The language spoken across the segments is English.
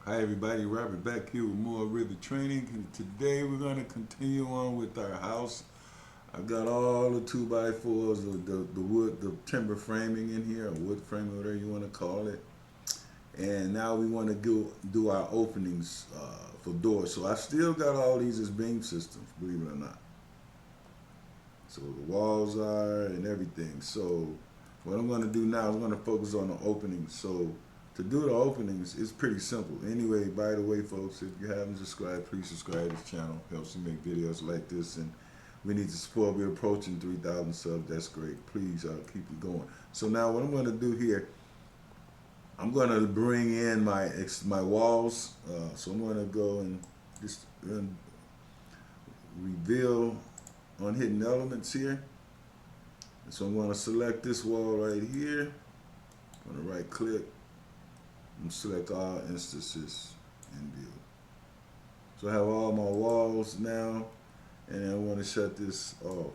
Hi everybody, Robert back here with more Revit training, and today we're going to continue on with our house. I've got all the 2x4s, the wood, the timber framing in here, or wood framing, whatever you want to call it. And now we want to do our openings for doors. So I still got all these as beam systems, believe it or not. So the walls are and everything. So what I'm going to do now is I'm going to focus on the openings. So to do the openings, it's pretty simple. Anyway, by the way, folks, if you haven't subscribed, please subscribe to this channel. Helps me make videos like this, and we need to support. We're approaching 3,000 subs. That's great. Please keep it going. So now what I'm going to do here, I'm going to bring in my walls. So I'm going to go and just reveal on hidden elements here. So I'm going to select this wall right here. I'm going to right click and select all instances in view. So I have all my walls now, and I want to shut this off.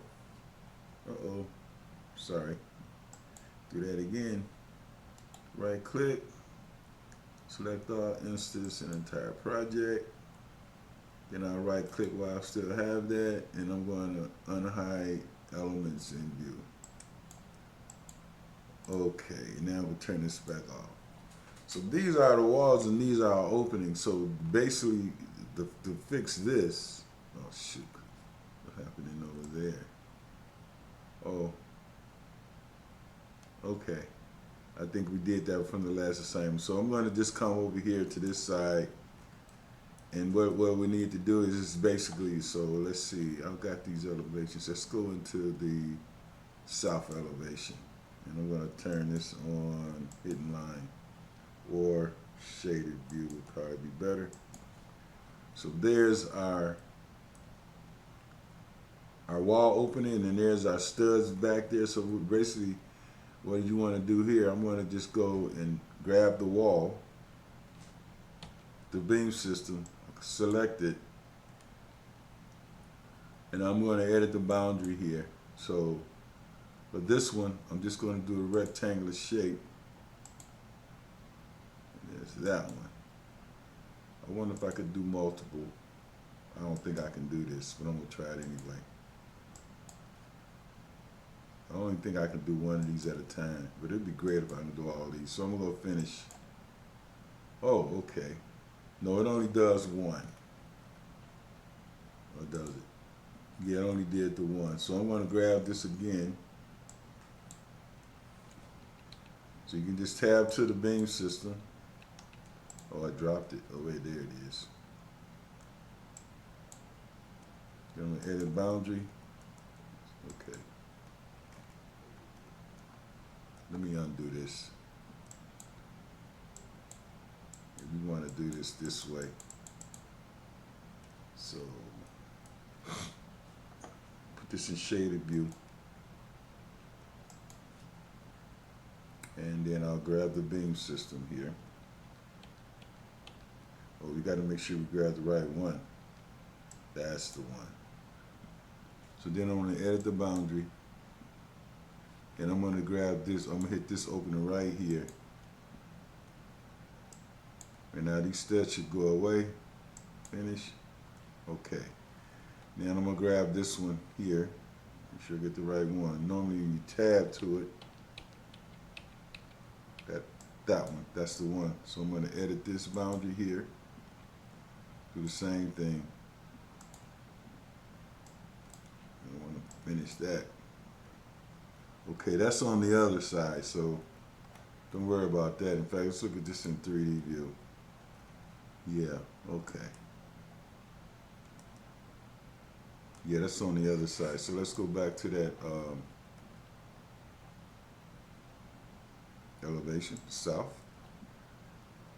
Sorry. Do that again. Right click, select all instance and entire project. Then I'll right click while I still have that, and I'm going to unhide elements in view. Okay, now we'll turn this back off. So these are the walls and these are our openings. So basically, to fix this, oh shoot, what's happening over there? Oh, okay. I think we did that from the last assignment. So I'm going to just come over here to this side. And what we need to do is just basically, so let's see, I've got these elevations. Let's go into the south elevation. And I'm going to turn this on hidden line, or shaded view would probably be better. So there's our wall opening, and there's our studs back there. So basically what you want to do here, I'm going to just go and grab the wall, the beam system, select it, and I'm going to edit the boundary here. So for this one, I'm just going to do a rectangular shape. There's that one. I wonder if I could do multiple. I don't think I can do this, but I'm going to try it anyway. I don't even think I can do one of these at a time, but it'd be great if I can do all these. So I'm going to go finish. Oh, okay. No, it only does one. Or does it? Yeah, it only did the one. So I'm going to grab this again. So you can just tab to the beam system. Oh, I dropped it. Oh, wait, there it is. I'm going to edit boundary. Okay. Let me undo this. If you want to do this way. So, put this in shaded view. And then I'll grab the beam system here. Oh, we got to make sure we grab the right one. That's the one. So then I'm going to edit the boundary. And I'm going to grab this. I'm going to hit this opener right here. And now these studs should go away. Finish. Okay. Then I'm going to grab this one here. Make sure I get the right one. Normally you tab to it. That one. That's the one. So I'm going to edit this boundary here. Do the same thing. I want to finish that. Okay, that's on the other side, so don't worry about that. In fact, let's look at this in 3D view. Yeah, okay. Yeah, that's on the other side. So let's go back to that elevation, south.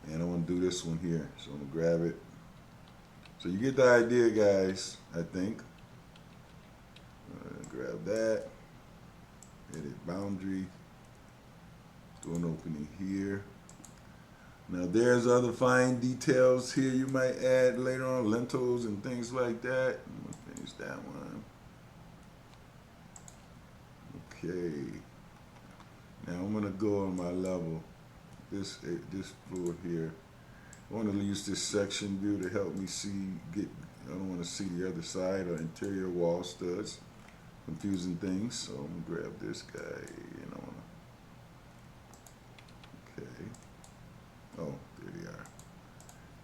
And I want to do this one here. So I'm going to grab it. So you get the idea, guys, I think. Grab that. Edit boundary. Do an opening here. Now there's other fine details here you might add later on, lintels and things like that. I'm going to finish that one. Okay. Now I'm going to go on my level, this floor here. I want to use this section view to help me see, I don't want to see the other side or interior wall studs, confusing things. So I'm gonna grab this guy and I want to, okay. Oh, there they are.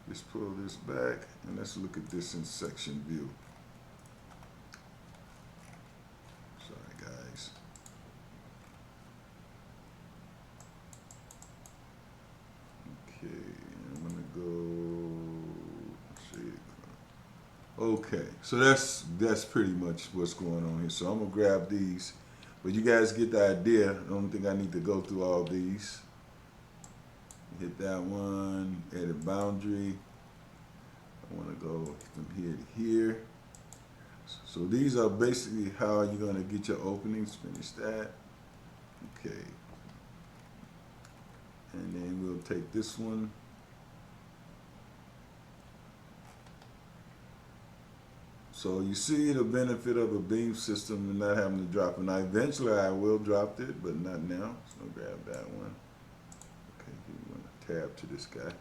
Just pull this back and let's look at this in section view. Sorry guys. Okay, I'm gonna go, let's see. Okay, so that's pretty much what's going on here. So I'm gonna grab these, but you guys get the idea. I don't think I need to go through all these. Hit that one, edit boundary. I want to go from here to here. So these are basically how you're going to get your openings. Finish that. Okay. And then we'll take this one. So you see the benefit of a beam system and not having to drop it. Now eventually I will drop it, but not now. So grab that one. Okay, you want to tab to this guy.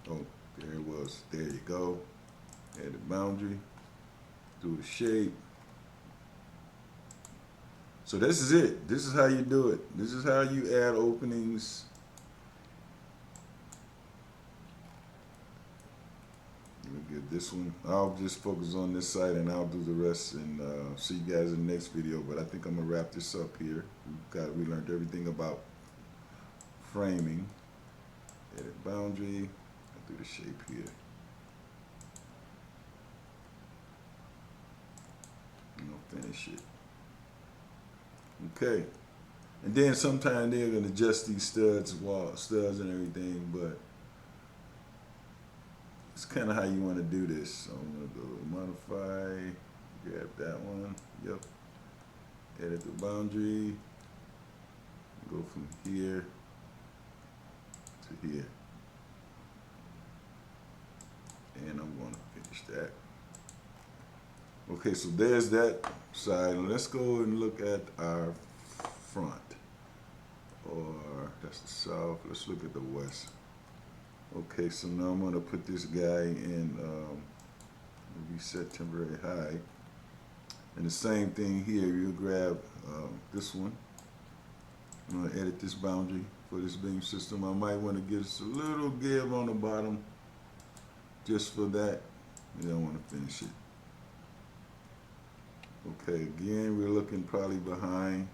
Oh, there it was. There you go. Add the boundary. Do the shape. So this is it. This is how you do it. This is how you add openings. Let me get this one. I'll just focus on this side and I'll do the rest and see you guys in the next video. But I think I'm gonna wrap this up here. We learned everything about framing. Edit boundary. Do the shape here. And I'll finish it. Okay. And then sometime they're gonna adjust these studs and everything, but it's kind of how you want to do this. So I'm gonna go modify, grab that one. Yep. Edit the boundary. Go from here to here. And I'm going to finish that. Okay, so there's that side. Let's go and look at our front. Or that's the south. Let's look at the west. Okay, so now I'm going to put this guy in reset temporary high. And the same thing here, you'll grab this one. I'm going to edit this boundary for this beam system. I might want to give us a little give on the bottom. Just for that, and then I want to finish it. Okay, again, we're looking probably behind.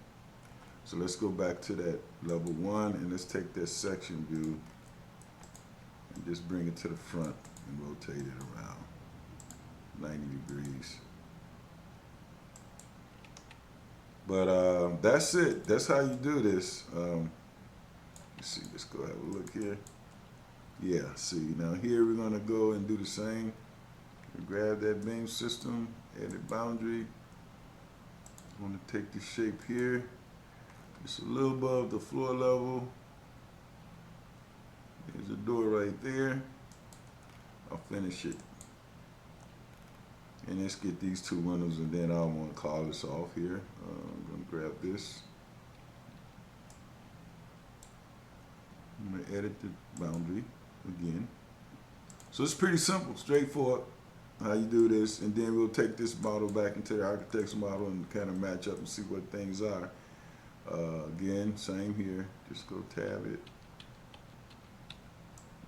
So let's go back to that level 1 and let's take that section view and just bring it to the front and rotate it around 90 degrees. But that's it. That's how you do this. Let's see, let's go have a look here. Yeah, see, now here we're going to go and do the same. We grab that beam system, edit boundary. I want to take the shape here. Just a little above the floor level. There's a door right there. I'll finish it. And let's get these two windows and then I want to call this off here. I'm going to grab this. I'm going to edit the boundary again. So it's pretty simple, straightforward how you do this, and then we'll take this model back into the architect's model and kind of match up and see what things are. Again, same here, just go tab it.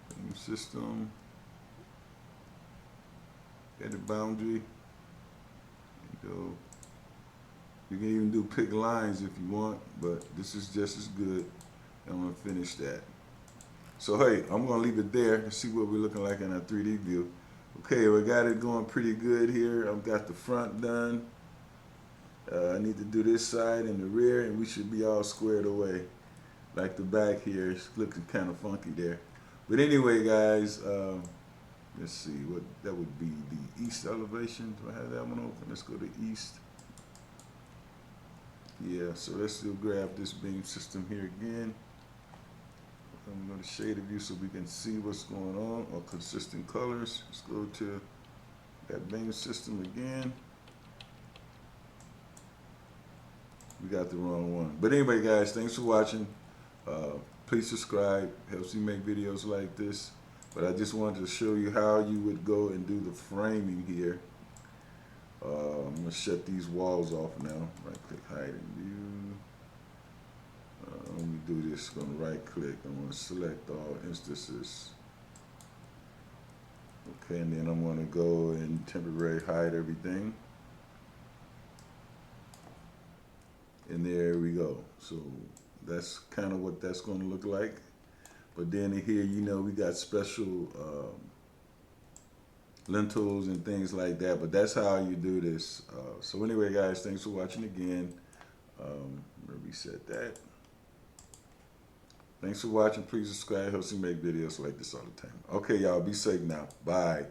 Beam system, edit boundary, go. You can even do pick lines if you want, but this is just as good. I'm going to finish that. So hey, I'm going to leave it there and see what we're looking like in our 3D view. Okay, we got it going pretty good here. I've got the front done. I need to do this side and the rear, and we should be all squared away. Like the back here, it's looking kind of funky there. But anyway, guys, let's see, what that would be the east elevation. Do I have that one open? Let's go to east. Yeah, so let's still grab this beam system here again. I'm going to shade the view so we can see what's going on, or consistent colors. Let's go to that beam system again. We got the wrong one. But anyway, guys, thanks for watching. Please subscribe. Helps me make videos like this. But I just wanted to show you how you would go and do the framing here. I'm going to shut these walls off now. Right click, hide and view. Let me do this. I'm going to right click. I'm going to select all instances. Okay, and then I'm going to go and temporarily hide everything. And there we go. So that's kind of what that's going to look like. But then here, you know, we got special lintels and things like that. But that's how you do this. So anyway, guys, thanks for watching again. Reset that. Thanks for watching. Please subscribe. Helps me make videos like this all the time. Okay, y'all, be safe now. Bye.